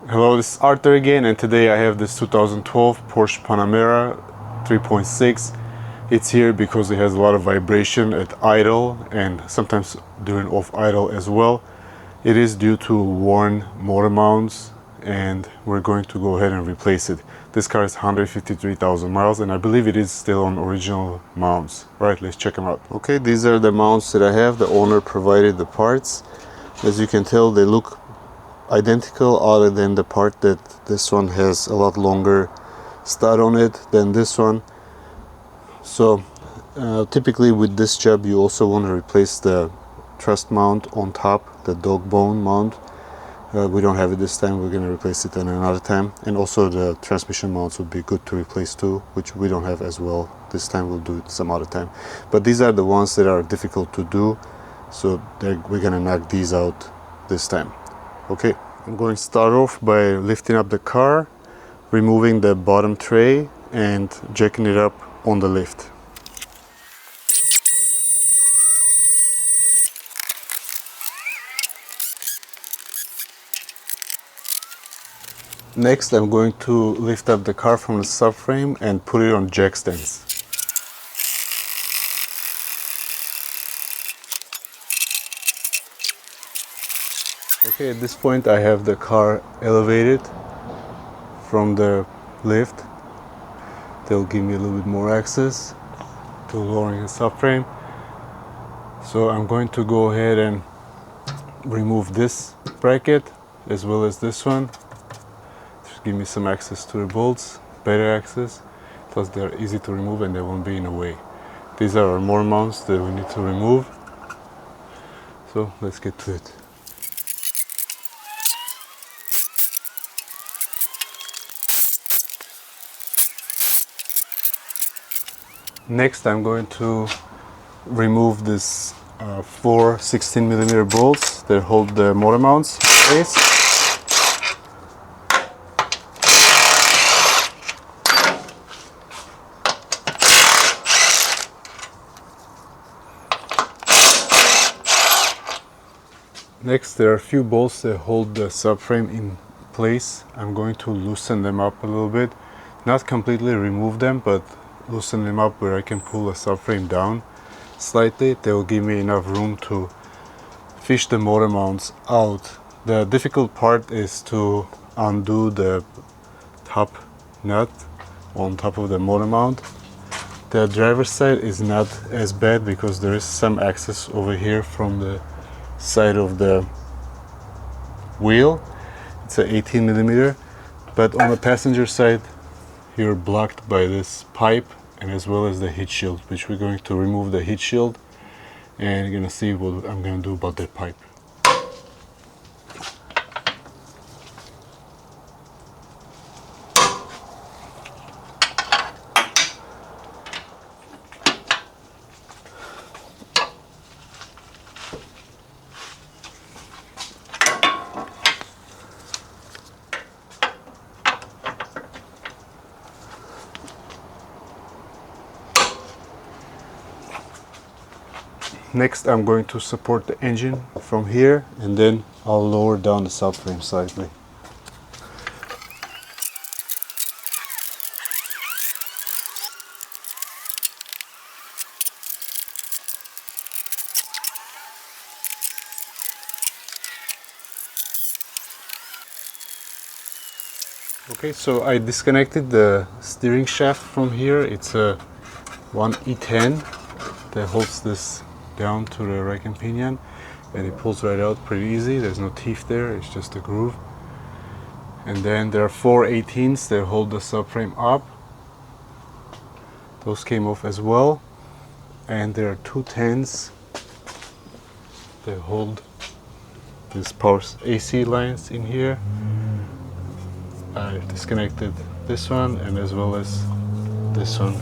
Hello, this is Arthur again, and today I have this 2012 Porsche Panamera 3.6. It's here because it has a lot of vibration at idle and sometimes during off idle as well. It is due to worn motor mounts, and we're going to go ahead and replace it. This car is 153,000 miles, and I believe it is still on original mounts. Right, let's check them out. Okay, these are the mounts that I have. The owner provided the parts. As you can tell, they look identical, other than the part that this one has a lot longer stud on it than this one. So typically with this job you also want to replace the truss mount on top, the dog bone mount. We don't have it this time, we're going to replace it another time. And also the transmission mounts would be good to replace too, which we don't have as well this time. We'll do it some other time, but these are the ones that are difficult to do, so we're going to knock these out this time. Okay, I'm going to start off by lifting up the car, removing the bottom tray and jacking it up on the lift. Next, I'm going to lift up the car from the subframe and put it on jack stands. Okay, at this point I have the car elevated from the lift. They'll give me a little bit more access to lowering the subframe. So I'm going to go ahead and remove this bracket as well as this one. Just give me some access to the bolts, better access, plus they're easy to remove and they won't be in the way. These are our more mounts that we need to remove. So let's get to it. Next, I'm going to remove this 4 16mm bolts that hold the motor mounts in place. Next, there are a few bolts that hold the subframe in place. I'm going to loosen them up a little bit, not completely remove them, but loosen them up where I can pull the subframe down slightly. They will give me enough room to fish the motor mounts out. The difficult part is to undo the top nut on top of the motor mount. The driver's side is not as bad because there is some access over here from the side of the wheel. It's a 18mm, but on the passenger side you're blocked by this pipe and as well as the heat shield, which we're going to remove the heat shield and you're gonna see what I'm gonna do about that pipe. Next, I'm going to support the engine from here and then I'll lower down the subframe slightly. Okay, so I disconnected the steering shaft from here. It's a 1E10 that holds this down to the rack and pinion, and it pulls right out pretty easy. There's no teeth there, it's just a groove. And then there are 4 18s that hold the subframe up. Those came off as well. And there are 2 10s that hold these power AC lines in here. I disconnected this one and as well as this one,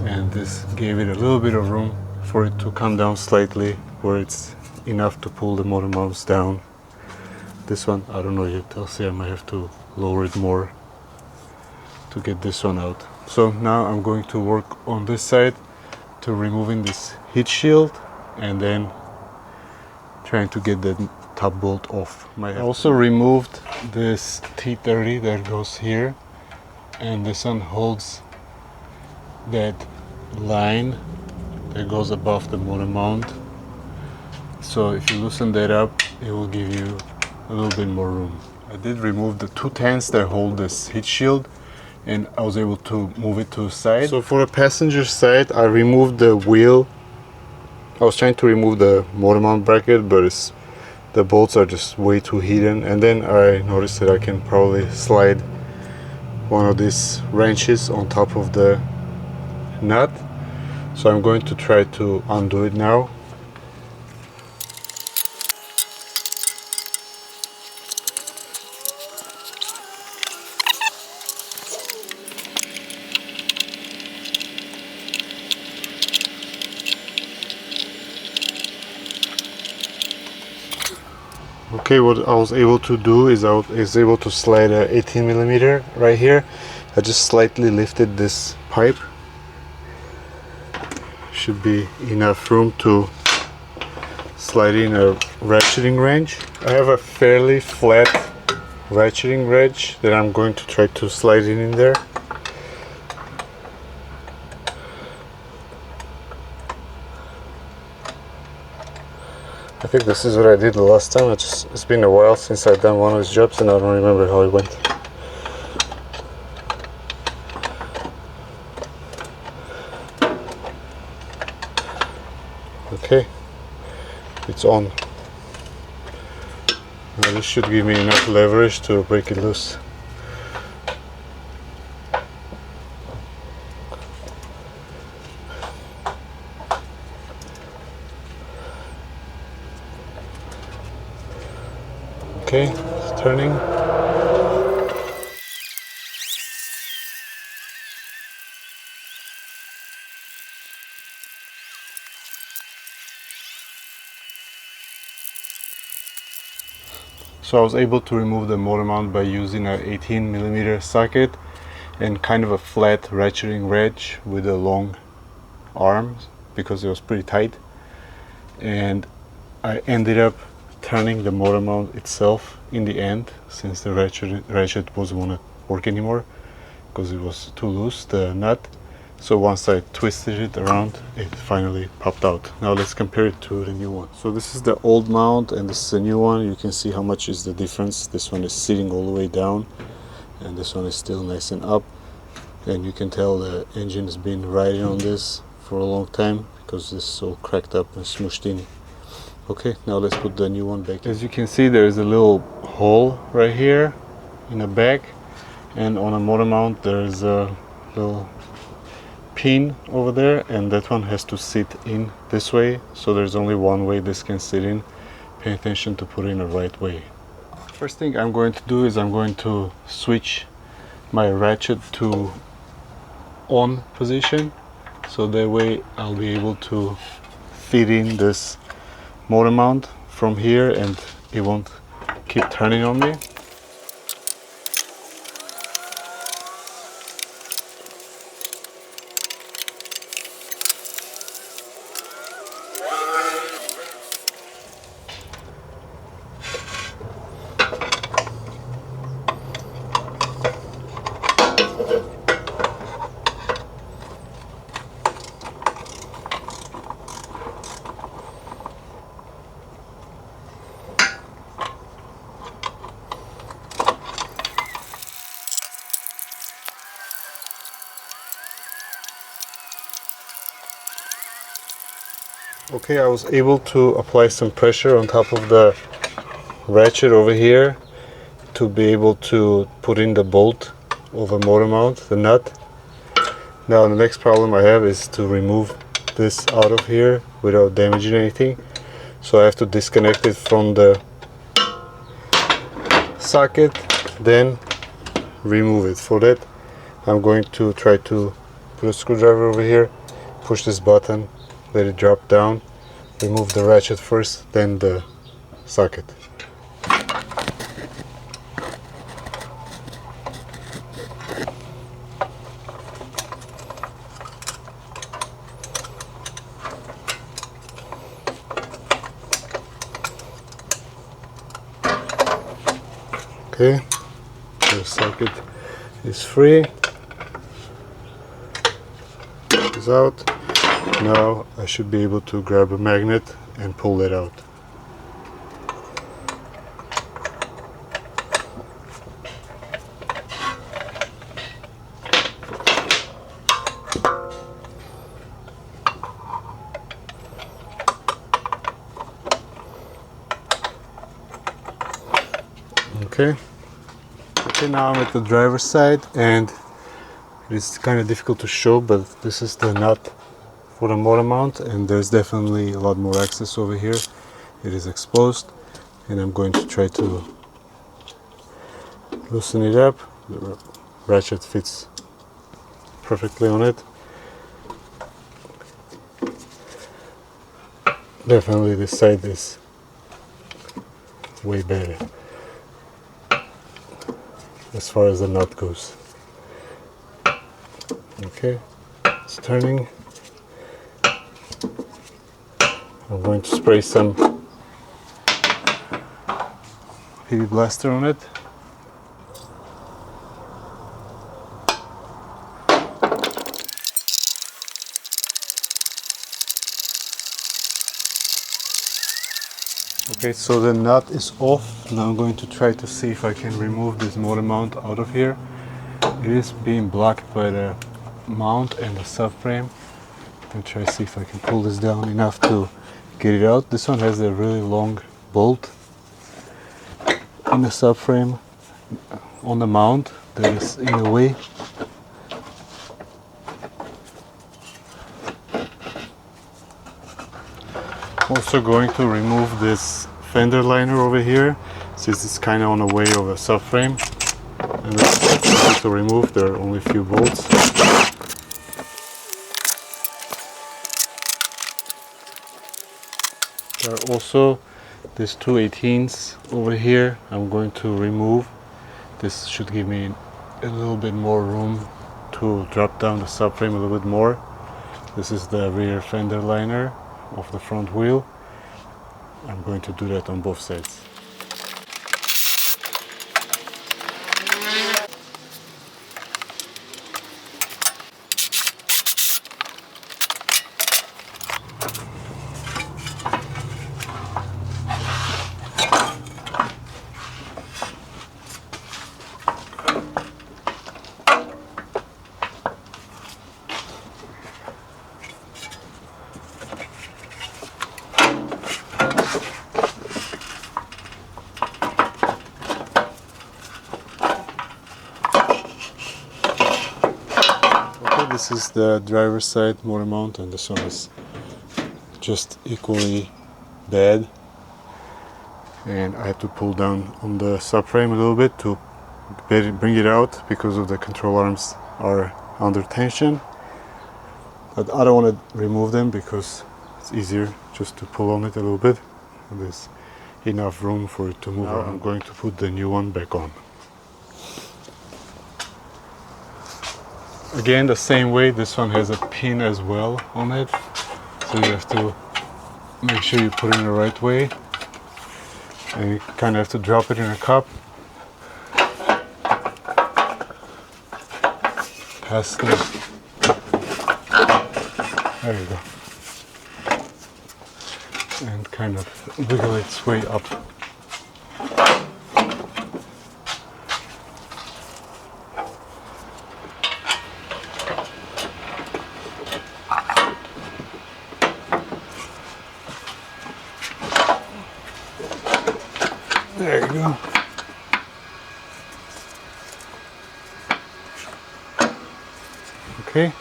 and this gave it a little bit of room for it to come down slightly where it's enough to pull the motor mounts down. This one, I don't know yet, I'll see, I might have to lower it more to get this one out. So now I'm going to work on this side to removing this heat shield and then trying to get the top bolt off. I also removed this T30 that goes here, and this one holds that line that goes above the motor mount. So if you loosen that up, it will give you a little bit more room. I did remove the two tanks that hold this heat shield, and I was able to move it to the side. So for the passenger side, I removed the wheel. I was trying to remove the motor mount bracket, but the bolts are just way too hidden. And then I noticed that I can probably slide one of these wrenches on top of the nut. So I'm going to try to undo it now. Okay, what I was able to do is I was able to slide a 18mm right here. I just slightly lifted this pipe. Should be enough room to slide in a ratcheting wrench. I have a fairly flat ratcheting wrench that I'm going to try to slide it in there. I think this is what I did the last time. It's been a while since I've done one of these jobs and I don't remember how it went. Okay, it's on. Now this should give me enough leverage to break it loose. Okay, it's turning. So I was able to remove the motor mount by using an 18mm socket and kind of a flat ratcheting wrench with a long arm because it was pretty tight. And I ended up turning the motor mount itself in the end, since the ratchet wasn't want to work anymore because it was too loose, the nut. So once I twisted it around, it finally popped out. Now let's compare it to the new one. So this is the old mount and this is the new one. You can see how much is the difference. This one is sitting all the way down and this one is still nice and up. And you can tell the engine has been riding on this for a long time because this is all cracked up and smooshed in. Okay, now let's put the new one back. As you can see, there is a little hole right here in the back, and on a motor mount there is a little pin over there, and that one has to sit in this way. So there's only one way this can sit in. Pay attention to put it in the right way. First thing I'm going to do is I'm going to switch my ratchet to on position, so that way I'll be able to fit in this motor mount from here and it won't keep turning on me. Okay, I was able to apply some pressure on top of the ratchet over here to be able to put in the bolt of a motor mount, the nut. Now the next problem I have is to remove this out of here without damaging anything. So I have to disconnect it from the socket, then remove it. For that, I'm going to try to put a screwdriver over here, push this button, let it drop down, remove the ratchet first, then the socket. Okay, the socket is free. Is out. Now I should be able to grab a magnet and pull that out. Okay. Okay, now I'm at the driver's side, and it's kind of difficult to show, but this is the nut for the motor mount, and there's definitely a lot more access over here. It is exposed, and I'm going to try to loosen it up. The ratchet fits perfectly on it. Definitely this side is way better as far as the nut goes. Okay, it's turning. I'm going to spray some PB Blaster on it. Okay, so the nut is off. Now I'm going to try to see if I can remove this motor mount out of here. It is being blocked by the mount and the subframe. I'm try to see if I can pull this down enough to get it out. This one has a really long bolt in the subframe on the mount that is in the way. Also going to remove this fender liner over here, since it's kind of on the way of a subframe, and it's easy to remove. There are only a few bolts. There are also these two 18s over here. I'm going to remove. This should give me a little bit more room to drop down the subframe a little bit more. This is the rear fender liner of the front wheel. I'm going to do that on both sides. This is the driver's side motor mount, and this one is just equally bad, and I have to pull down on the subframe a little bit to bring it out because of the control arms are under tension. But I don't want to remove them because it's easier just to pull on it a little bit, and there's enough room for it to move around. I'm going to put the new one back on. Again, the same way, this one has a pin as well on it, so you have to make sure you put it in the right way, and you kind of have to drop it in a cup. Pass the... There you go. And kind of wiggle its way up. There you go. Okay,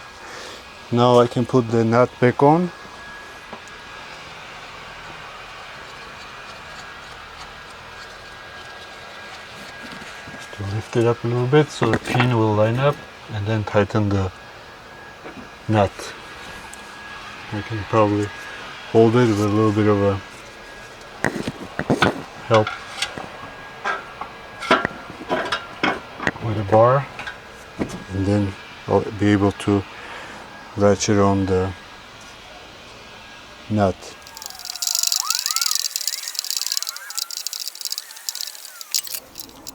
now I can put the nut back on. To lift it up a little bit so the pin will line up, and then tighten the nut. I can probably hold it with a little bit of a help with a bar, and then I'll be able to ratchet on the nut.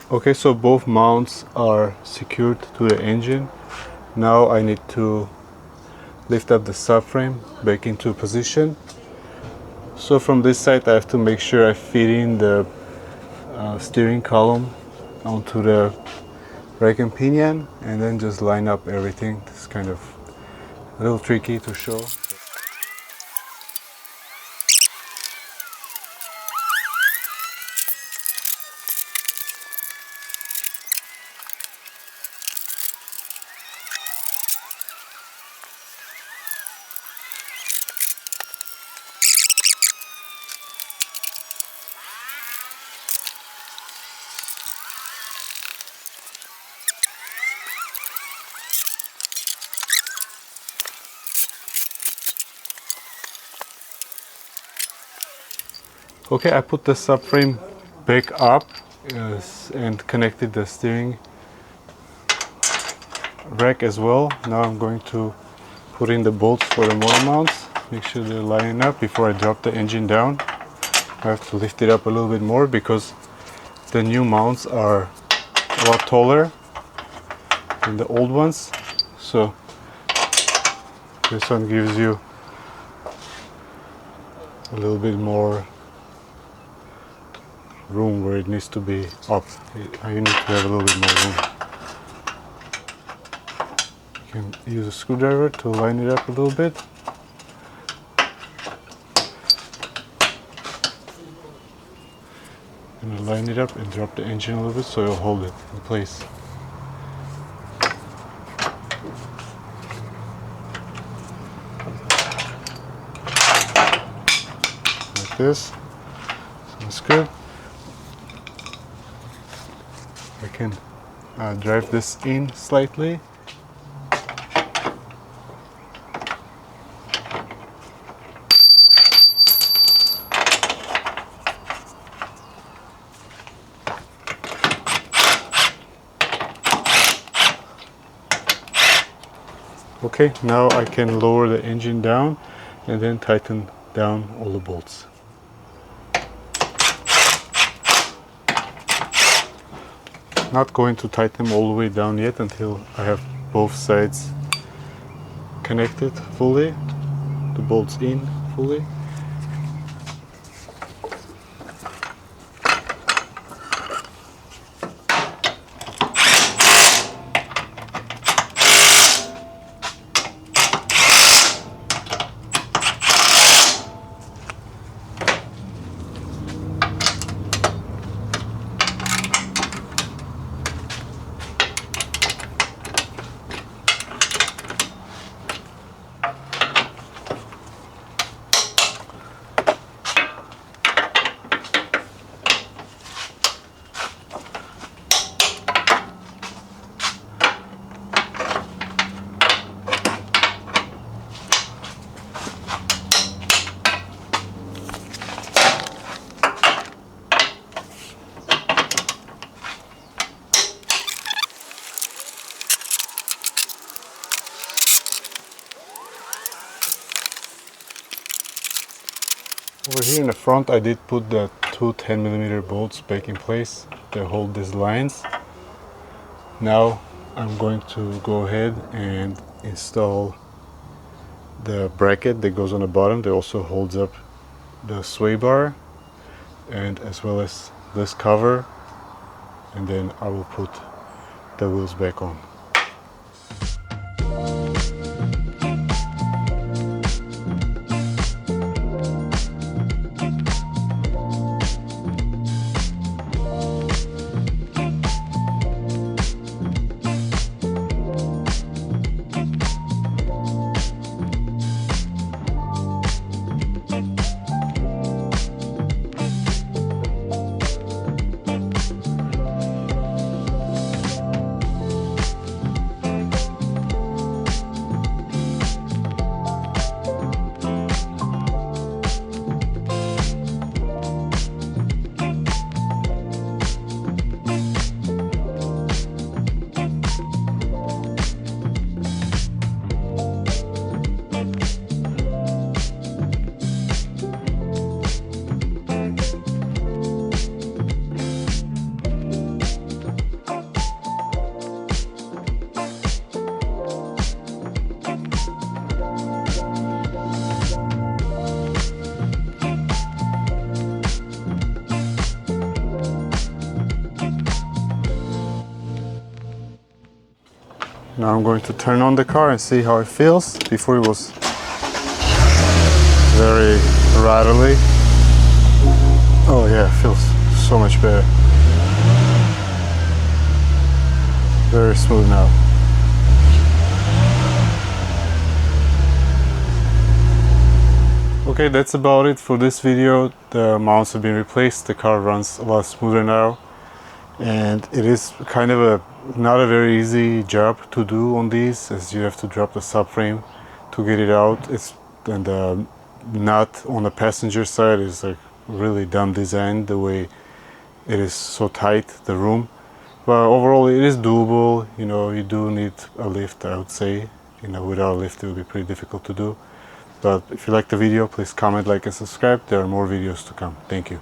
Okay, so both mounts are secured to the engine. Now I need to lift up the subframe back into position. So from this side I have to make sure I fit in the steering column onto the rack and pinion, and then just line up everything. It's kind of a little tricky to show. Okay, I put the subframe back up and connected the steering rack as well. Now I'm going to put in the bolts for the motor mounts. Make sure they're lining up before I drop the engine down. I have to lift it up a little bit more because the new mounts are a lot taller than the old ones. So this one gives you a little bit more room where it needs to be up. You need to have a little bit more room. You can use a screwdriver to line it up a little bit. I'm going to line it up and drop the engine a little bit so it'll hold it in place. Like this. Sounds good. I can drive this in slightly. Okay, now I can lower the engine down and then tighten down all the bolts. Not going to tighten them all the way down yet until I have both sides connected fully, the bolts in fully. Over here in the front I did put the two 10mm bolts back in place that hold these lines. Now I'm going to go ahead and install the bracket that goes on the bottom that also holds up the sway bar, and as well as this cover, and then I will put the wheels back on. Now I'm going to turn on the car and see how it feels. Before it was very rattly. Oh yeah, it feels so much better. Very smooth now. Okay, that's about it for this video. The mounts have been replaced. The car runs a lot smoother now. And it is kind of not a very easy job to do on these, as you have to drop the subframe to get it out. And the nut on the passenger side is like really dumb design, the way it is so tight, the room. But overall it is doable. You know, you do need a lift, I would say. You know, without a lift it would be pretty difficult to do. But if you like the video, please comment, like, and subscribe. There are more videos to come. Thank you.